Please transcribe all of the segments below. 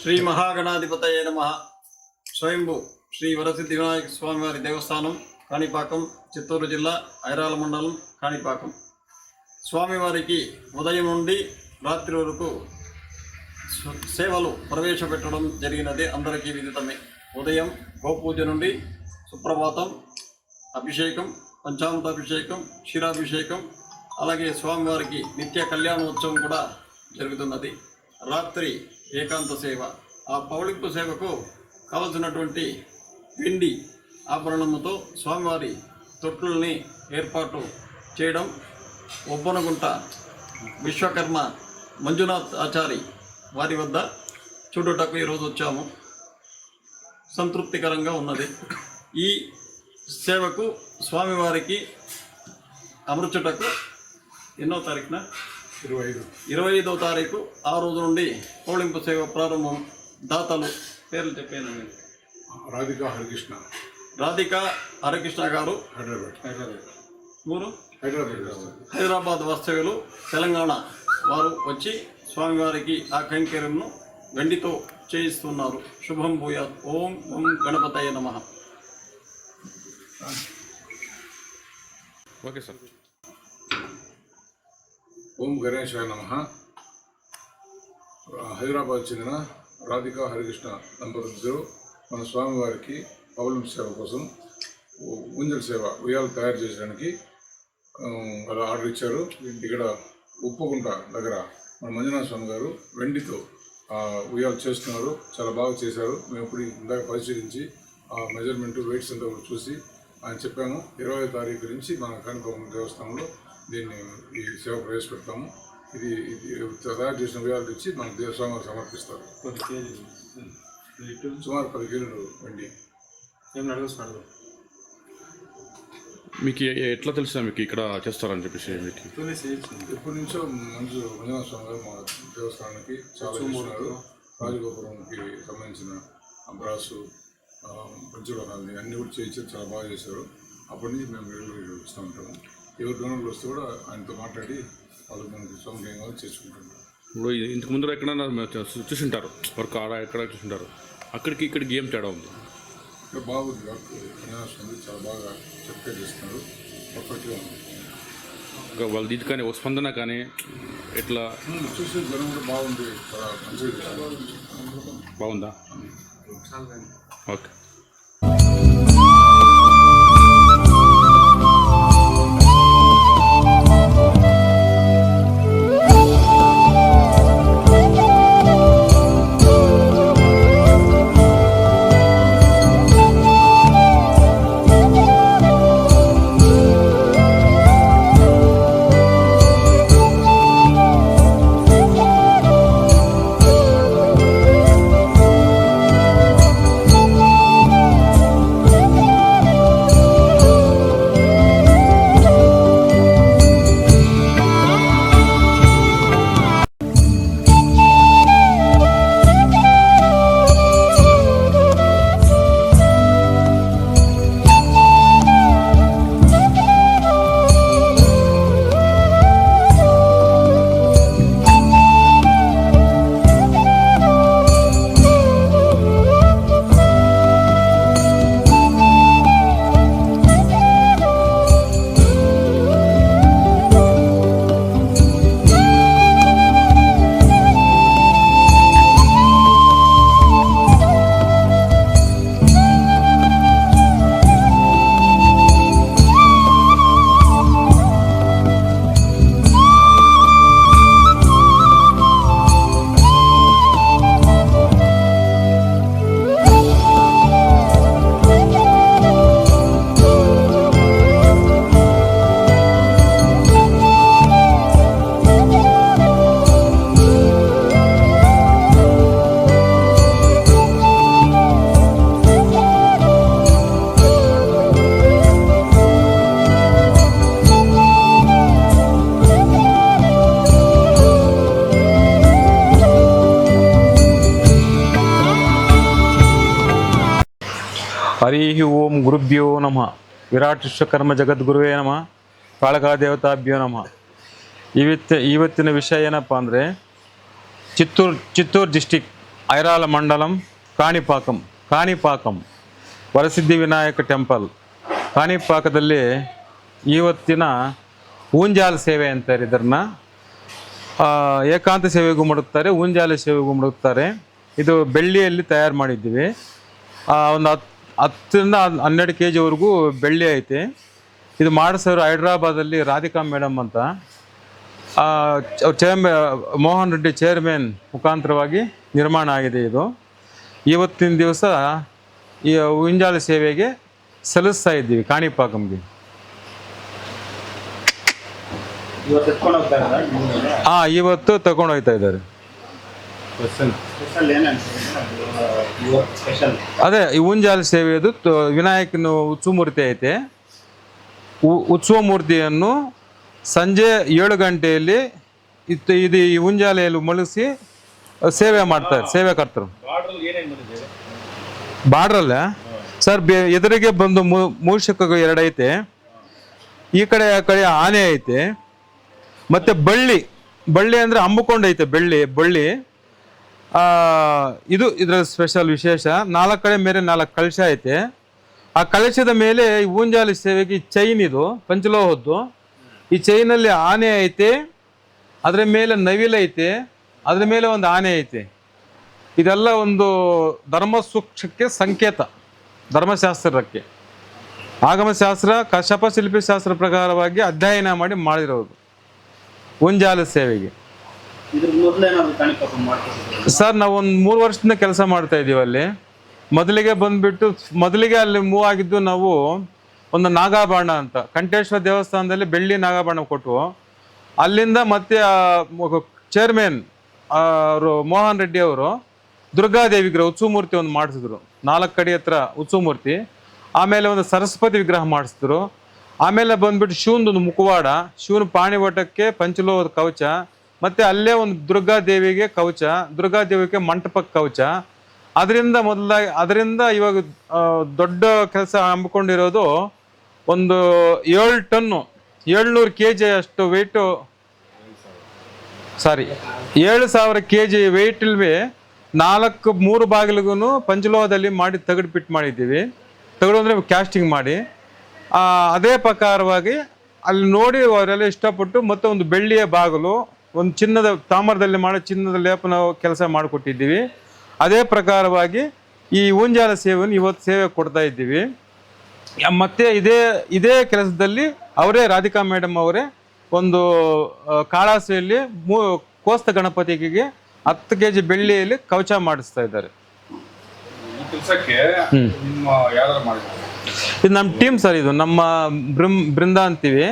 శ్రీ మహాగణాధిపతయే నమః. స్వయంభూ శ్రీ వరసిద్ధి వినాయక స్వామివారి దేవస్థానం కాణిపాకం, చిత్తూరు జిల్లా, ఐరాల మండలం, కాణిపాకం. స్వామివారికి ఉదయం నుండి రాత్రి వరకు సేవలు ప్రవేశపెట్టడం జరిగినది. అందరికీ విదితమే. ఉదయం గోపూజ నుండి సుప్రభాతం, అభిషేకం, పంచామృతాభిషేకం, క్షీరాభిషేకం, అలాగే స్వామివారికి నిత్య కళ్యాణోత్సవం కూడా జరుగుతున్నది. రాత్రి ఏకాంత సేవ. ఆ పౌళింపు సేవకు కావలసినటువంటి వెండి ఆభరణముతో స్వామివారి తొట్టుల్ని ఏర్పాటు చేయడం ఒబ్బనగుంట విశ్వకర్మ మంజునాథ్ ఆచారి వారి వద్ద చూడుటకు ఈరోజు వచ్చాము. సంతృప్తికరంగా ఉన్నది. ఈ సేవకు స్వామివారికి అమర్చుటకు ఎన్నో తారీఖున 25వ తారీఖు ఆ రోజు నుండి పౌళింపు సేవ ప్రారంభం. దాతలు పేర్లు చెప్పాను. రాధికా హరికృష్ణ గారు హైదరాబాద్ వాస్తవ్యులు, తెలంగాణ వారు వచ్చి స్వామివారికి ఆ కైంకర్యంను వెండితో చేయిస్తున్నారు. శుభం భూయాత్. ఓం ఓం గణపతయ నమః. Okay sir. ఓం గణేశాయ నమః. హైదరాబాద్ చెందిన రాధికా హరికృష్ణ దంపతులు మన స్వామివారికి పౌళింపు సేవ కోసం ఊంజల్ సేవ ఉయ్యాలు తయారు చేయడానికి అలా ఆర్డర్ ఇచ్చారు. ఇక్కడ ఉప్పుగుంట దగ్గర మన మంజునాథ స్వామి గారు వెండితో ఉయ్యాలు చేస్తున్నారు. చాలా బాగా చేశారు. మేము ఇప్పుడు ఇందాక పరిశీలించి ఆ మెజర్మెంట్, వెయిట్స్ అంతా చూసి ఆయన చెప్పాము. 20వ తారీఖు నుంచి మన కాణిపాకం దేవస్థానంలో దీన్ని ఈ సేవ ప్రవేశపెడతాము. ఇది తయారు చేసిన ఉయ్యాలు తెచ్చి మన దేవస్వామి సమర్పిస్తారు. సుమారు 10 కిలోలు వెండి. మీకు ఎట్లా తెలుసా మీకు ఇక్కడ చేస్తారని చెప్పేసి? మీకు ఎప్పటి నుంచో మంజునాథ స్వామి గారు మా దేవస్థానానికి చాలా చేస్తున్నారు. రాజగోపురంకి సంబంధించిన బ్రాసు, పంచలోహాలని అన్నీ కూడా చేయించి చాలా బాగా చేశారు. అప్పటి నుంచి మేము రెగ్యులర్గా వస్తూ ఉంటాము. ఎవరు డోనర్లు వస్తే కూడా ఆయనతో మాట్లాడి వాళ్ళు మనకి సౌకర్యంగా చేసుకుంటుంటారు. ఇప్పుడు ఇంతకు ముందు ఎక్కడైనా చూసింటారు వర్క్ ఆడ ఎక్కడ చూసింటారు, అక్కడికి ఇక్కడికి ఏం తేడా ఉంది? ఇక్కడ బాగుంది వర్క్. వినాయకుడు చాలా బాగా చక్కగా చేస్తున్నారు. పర్ఫెక్ట్గా ఉంది. వాళ్ళు ఇది కానీ ఒక స్పందన కానీ ఎట్లా చూసే జనం కూడా బాగుంది. చాలా మంచిగా బాగుందా? ఓకే. ಹರಿ ಓಂ ಗುರುಭ್ಯೋ ನಮಃ. ವಿರಾಟ್ ವಿಶ್ವಕರ್ಮ ಜಗದ್ಗುರುವೇ ನಮಃ. ಕಾಳಕಾ ದೇವತಾಭ್ಯೋ ನಮಃ. ಇವತ್ತಿನ ವಿಷಯ ಏನಪ್ಪ ಅಂದರೆ ಚಿತ್ತೂರು ಡಿಸ್ಟಿಕ್ ಐರಾಲ ಮಂಡಲಂ ಕಾಣಿಪಾಕಂ ವರಸಿದ್ಧಿ ವಿನಾಯಕ ಟೆಂಪಲ್ ಕಾಣಿಪಾಕದಲ್ಲಿ ಇವತ್ತಿನ ಊಂಜಾಲ್ ಸೇವೆ ಅಂತಾರೆ. ಇದನ್ನ ಏಕಾಂತ ಸೇವೆಗೂ ಮಾಡುತ್ತಾರೆ, ಊಂಜಾಲ ಸೇವೆಗೂ ಮಾಡುತ್ತಾರೆ. ಇದು ಬೆಳ್ಳಿಯಲ್ಲಿ ತಯಾರು ಮಾಡಿದ್ದೀವಿ. ಒಂದು 10ರಿಂದ 12 kgವರೆಗೂ ಬೆಳ್ಳಿ ಐತೆ. ಇದು ಮಾಡಿಸೋರು ಹೈದ್ರಾಬಾದಲ್ಲಿ ರಾಧಿಕಾ ಮೇಡಮ್ ಅಂತ, ಮೋಹನ್ ರೆಡ್ಡಿ ಚೇರ್ಮನ್ ಮುಖಾಂತರವಾಗಿ ನಿರ್ಮಾಣ ಆಗಿದೆ. ಇದು ಇವತ್ತಿನ ದಿವಸ ಈ ಊಂಜಾಲ ಸೇವೆಗೆ ಸಲ್ಲಿಸ್ತಾ ಇದ್ದೀವಿ ಕಾಣಿಪಾಕಂಗೆ. ಇವತ್ತು ತಗೊಂಡು ಹೋಗ್ತಾ ಇದ್ದಾರೆ. ಅದೇ ಈ ಊಂಜಾಲ ಸೇವೆಯದು ವಿನಾಯಕನ ಉತ್ಸವ ಮೂರ್ತಿ ಐತೆ. ಉತ್ಸವ ಮೂರ್ತಿಯನ್ನು ಸಂಜೆ 7 ಗಂಟೆಯಲ್ಲಿ ಇದು ಈ ಊಂಜಾಲೆಯಲ್ಲಿ ಮುಳುಗಿಸಿ ಸೇವೆ ಮಾಡ್ತಾರೆ ಸೇವೆಕರ್ತರು. ಬಾರ್ಡ್ರಲ್ಲ ಸರ್ ಎದುರಿಗೆ ಬಂದು ಮೂಷಕ 2 ಐತೆ, ಈ ಕಡೆ ಆ ಕಡೆ ಆನೆ ಐತೆ, ಮತ್ತೆ ಬಳ್ಳಿ ಅಂದ್ರೆ ಹಮ್ಮಿಕೊಂಡು ಐತೆ ಬಳ್ಳಿ. ಇದು ಇದರ ಸ್ಪೆಷಲ್ ವಿಶೇಷ. 4 ಕಡೆ ಮೇಲೆ 4 ಕಲಶ ಐತೆ. ಆ ಕಲಶದ ಮೇಲೆ ಈ ಊಂಜಾಲ ಸೇವೆಗೆ ಚೈನ್, ಇದು ಪಂಚಲೋಹದ್ದು. ಈ ಚೈನಲ್ಲಿ ಆನೆ ಐತೆ, ಅದರ ಮೇಲೆ ನವಿಲು ಐತೆ, ಅದ್ರ ಮೇಲೆ ಒಂದು ಆನೆ ಐತೆ. ಇದೆಲ್ಲ ಒಂದು ಧರ್ಮ ಸೂಕ್ಷ್ಮಕ್ಕೆ ಸಂಕೇತ, ಧರ್ಮಶಾಸ್ತ್ರಕ್ಕೆ. ಆಗಮಶಾಸ್ತ್ರ ಕಶ್ಯಪ ಶಿಲ್ಪಿ ಶಾಸ್ತ್ರ ಪ್ರಕಾರವಾಗಿ ಅಧ್ಯಯನ ಮಾಡಿರೋದು ಊಂಜಾಲ ಸೇವೆಗೆ. ಸರ್ ನಾವು ಒಂದು 3 ವರ್ಷದಿಂದ ಕೆಲಸ ಮಾಡ್ತಾ ಇದ್ದೀವಿ ಅಲ್ಲಿ. ಮೊದಲಿಗೆ ಅಲ್ಲಿ ಮೂವ್ ಆಗಿದ್ದು ನಾವು ಒಂದು ನಾಗಾಭರಣ ಅಂತ ಕಂಠೇಶ್ವರ ದೇವಸ್ಥಾನದಲ್ಲಿ ಬೆಳ್ಳಿ ನಾಗಾಭರಣ ಕೊಟ್ಟು, ಅಲ್ಲಿಂದ ಮತ್ತೆ ಚೇರ್ಮನ್ ಅವರು ಮೋಹನ್ ರೆಡ್ಡಿ ಅವರು ದುರ್ಗಾದೇವಿ ವಿಗ್ರಹ ಉತ್ಸವ ಮೂರ್ತಿ ಒಂದು ಮಾಡಿಸಿದ್ರು, 4 ಅಡಿ ಹತ್ರ ಉತ್ಸವ ಮೂರ್ತಿ. ಆಮೇಲೆ ಒಂದು ಸರಸ್ವತಿ ವಿಗ್ರಹ ಮಾಡಿಸಿದ್ರು. ಆಮೇಲೆ ಬಂದ್ಬಿಟ್ಟು ಶಿವನದೊಂದು ಮುಖವಾಡ, ಶಿವನ ಪಾಣಿವಟಕ್ಕೆ ಪಂಚಲೋಹದ ಕವಚ, ಮತ್ತೆ ಅಲ್ಲೇ ಒಂದು ದುರ್ಗಾದೇವಿಗೆ ಕವಚ, ದುರ್ಗಾದೇವಿಗೆ ಮಂಟಪಕ್ಕೆ ಕವಚ. ಅದರಿಂದ ಇವಾಗ ದೊಡ್ಡ ಕೆಲಸ ಹಮ್ಮಿಕೊಂಡಿರೋದು ಒಂದು 7 ಟನ್ನು 700 kg ಅಷ್ಟು ವೆಯ್ಟು, 7,000 kg ವೆಯ್ಟ್ ಇಲ್ವೇ 3 ಬಾಗಿಲಿಗೂ ಪಂಚಲೋಹದಲ್ಲಿ ಮಾಡಿ ತಗಡು ಫಿಟ್ ಮಾಡಿದ್ದೀವಿ. ತಗಡು ಅಂದರೆ ಕ್ಯಾಸ್ಟಿಂಗ್ ಮಾಡಿ. ಅದೇ ಪ್ರಕಾರವಾಗಿ ಅಲ್ಲಿ ನೋಡಿ ಅವರೆಲ್ಲ ಇಷ್ಟಪಟ್ಟು ಮತ್ತೆ ಒಂದು ಬೆಳ್ಳಿಯ ಬಾಗಿಲು, ಒಂದು ತಾಮ್ರದಲ್ಲಿ ಮಾಡೋ ಚಿನ್ನದ ಲೇಪನ ಕೆಲಸ ಮಾಡಿಕೊಟ್ಟಿದ್ದೀವಿ. ಅದೇ ಪ್ರಕಾರವಾಗಿ ಈ ಊಂಜಾಲ ಸೇವೆಯನ್ನು ಇವತ್ತು ಸೇವೆ ಕೊಡ್ತಾ ಇದ್ದೀವಿ. ಮತ್ತೆ ಇದೇ ಕೆಲಸದಲ್ಲಿ ಅವರೇ ರಾಧಿಕಾ ಮೇಡಮ್ ಅವರೇ ಒಂದು ಕಾಳಾಸೆಯಲ್ಲಿ ಕೋಸ್ತ ಗಣಪತಿಗೆ 10 kg ಬೆಳ್ಳಿಯಲ್ಲಿ ಕವಚ ಮಾಡಿಸ್ತಾ ಇದ್ದಾರೆ. ಇದು ನಮ್ಮ ಟೀಮ್ ಸರ್, ಇದು ನಮ್ಮ ಬೃಂದ ಅಂತೀವಿ.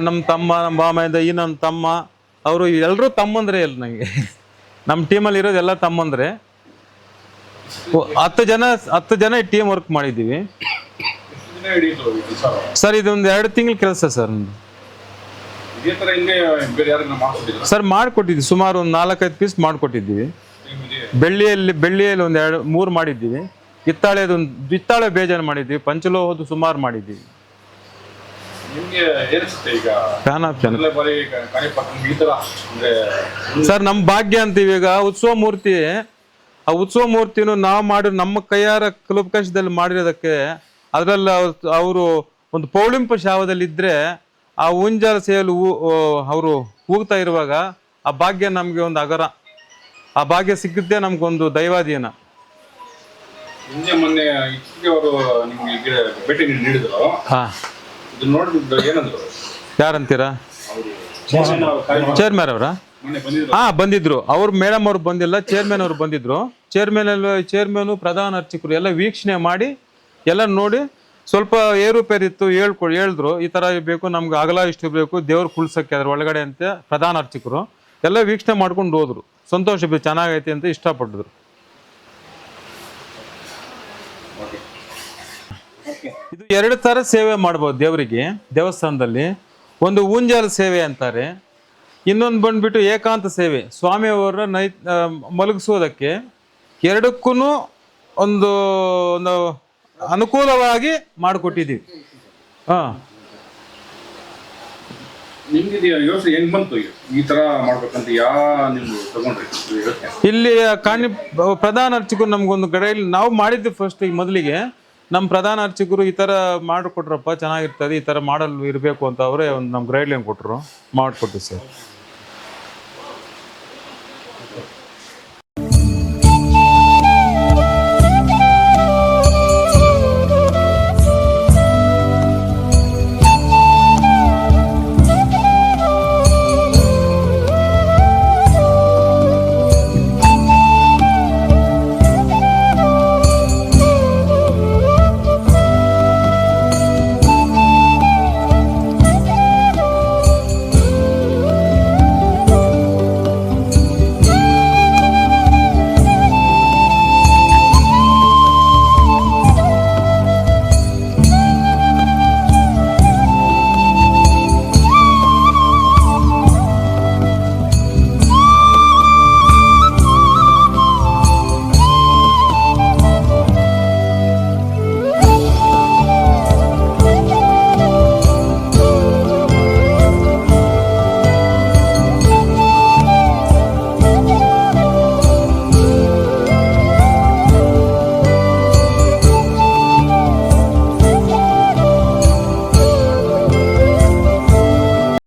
ನಮ್ಮ ತಮ್ಮ, ನಮ್ಮ ಮಾಮಯಿಂದ ಈ ನನ್ನ ತಮ್ಮ, ಅವರು ಎಲ್ಲರೂ ತಮ್ಮಂದ್ರೆ ಇಲ್ಲ ನನಗೆ. ನಮ್ಮ ಟೀಮಲ್ಲಿ ಇರೋದು ಎಲ್ಲ ತಮ್ಮಂದ್ರೆ. 10 ಜನ ಟೀಮ್ ವರ್ಕ್ ಮಾಡಿದ್ದೀವಿ ಸರ್. ಇದೊಂದು 2 ತಿಂಗಳ ಕೆಲಸ ಸರ್. ಸರ್ ಮಾಡಿಕೊಟ್ಟಿದ್ವಿ, ಸುಮಾರು ಒಂದು 4-5 ಪೀಸ್ ಮಾಡಿಕೊಟ್ಟಿದ್ದೀವಿ. ಬೆಳ್ಳಿಯಲ್ಲಿ ಒಂದು 2-3 ಮಾಡಿದ್ದೀವಿ. ಹಿತ್ತಾಳೆ ಬೇಜಾರು ಮಾಡಿದ್ದೀವಿ. ಪಂಚಲೋಹದ್ದು ಸುಮಾರು ಮಾಡಿದ್ದೀವಿ. ಸರ್ ನಮ್ಮ ಭಾಗ್ಯ ಅಂತೀವಿ. ಈಗ ಉತ್ಸವ ಮೂರ್ತಿ, ಆ ಉತ್ಸವ ಮೂರ್ತಿನೂ ನಾವು ಮಾಡಿ ನಮ್ಮ ಕೈಯಾರ ಕಲುಪಕಶದಲ್ಲಿ ಮಾಡಿರೋದಕ್ಕೆ, ಅದರಲ್ಲಿ ಅವರು ಒಂದು ಪೌಳಿಂಪ ಶಾವದಲ್ಲಿ ಇದ್ರೆ ಆ ಊಂಜಾಲ ಸೇವೆಯಲ್ಲಿ ಅವರು ಹೋಗ್ತಾ ಇರುವಾಗ ಆ ಭಾಗ್ಯ ನಮಗೆ ಒಂದು ಅಗರ, ಆ ಭಾಗ್ಯ ಸಿಕ್ಕಿದ್ದೇ ನಮ್ಗೊಂದು ದೈವಾಧೀನ. ಮೊನ್ನೆ ಅವರು ನಿಮ್ಗೆ ಭೇಟಿ ನೀಡಿದ್ರು. ಯಾರಂತೀರಾ? ಚೇರ್ಮನ್ ಅವರ? ಬಂದಿದ್ರು. ಅವ್ರು ಮೇಡಮ್ ಅವ್ರು ಬಂದಿಲ್ಲ, ಚೇರ್ಮನ್ ಅವ್ರು ಬಂದಿದ್ರು. ಚೇರ್ಮನ್ ಪ್ರಧಾನ ಅರ್ಚಕರು ಎಲ್ಲ ವೀಕ್ಷಣೆ ಮಾಡಿ ಎಲ್ಲ ನೋಡಿ ಸ್ವಲ್ಪ ಏರುಪೇರಿತ್ತು ಹೇಳಿದ್ರು, ಈ ತರ ಬೇಕು ನಮ್ಗೆ, ಅಗಲ ಇಷ್ಟು ಬೇಕು, ದೇವ್ರು ಕುಳ್ಸಕ್ಕೆ ಅದ್ರ ಒಳಗಡೆ ಅಂತ ಪ್ರಧಾನ ಅರ್ಚಕರು ಎಲ್ಲ ವೀಕ್ಷಣೆ ಮಾಡ್ಕೊಂಡು ಹೋದ್ರು. ಸಂತೋಷ, ಚೆನ್ನಾಗೈತೆ ಅಂತ ಇಷ್ಟಪಟ್ಟಿದ್ರು. ಇದು 2 ತರ ಸೇವೆ ಮಾಡ್ಬೋದು ದೇವರಿಗೆ ದೇವಸ್ಥಾನದಲ್ಲಿ. ಒಂದು ಊಂಜಾಲ ಸೇವೆ ಅಂತಾರೆ, ಇನ್ನೊಂದು ಬಂದ್ಬಿಟ್ಟು ಏಕಾಂತ ಸೇವೆ, ಸ್ವಾಮಿಯವರ ಮಲಗಿಸೋದಕ್ಕೆ. 2ಕ್ಕೂ ಒಂದು ಅನುಕೂಲವಾಗಿ ಮಾಡಿಕೊಟ್ಟಿದ್ದೀವಿ. ನಿಮ್ಗೆ ಇದು ಯೋಚನೆ ಹೆಂಗ್ ಬಂತು ಈ ತರ ಮಾಡ್ಬೇಕಂತ ನೀವು ತಗೊಂಡ್ರಿ ಇದು ಯೋಚನೆ? ಇಲ್ಲಿ ಕಾಣಿ ಪ್ರಧಾನ ಅರ್ಚಕರು ನಮ್ಗೊಂದು ಗೈಡ್ ನಾವು ಮಾಡಿದ್ದು ಫಸ್ಟ್ ಈಗ ಮೊದಲಿಗೆ ನಮ್ಮ ಪ್ರಧಾನ ಅರ್ಚಕರು ಈ ಥರ ಮಾಡಿಕೊಟ್ರಪ್ಪ ಚೆನ್ನಾಗಿರ್ತದೆ, ಈ ಥರ ಮಾಡಲ್ ಇರಬೇಕು ಅಂತ ಅವರೇ ಒಂದು ನಮ್ಗೆ ಗೈಡ್ಲೈನ್ ಕೊಟ್ಟರು, ಮಾಡಿಕೊಟ್ಟು ಸರ್.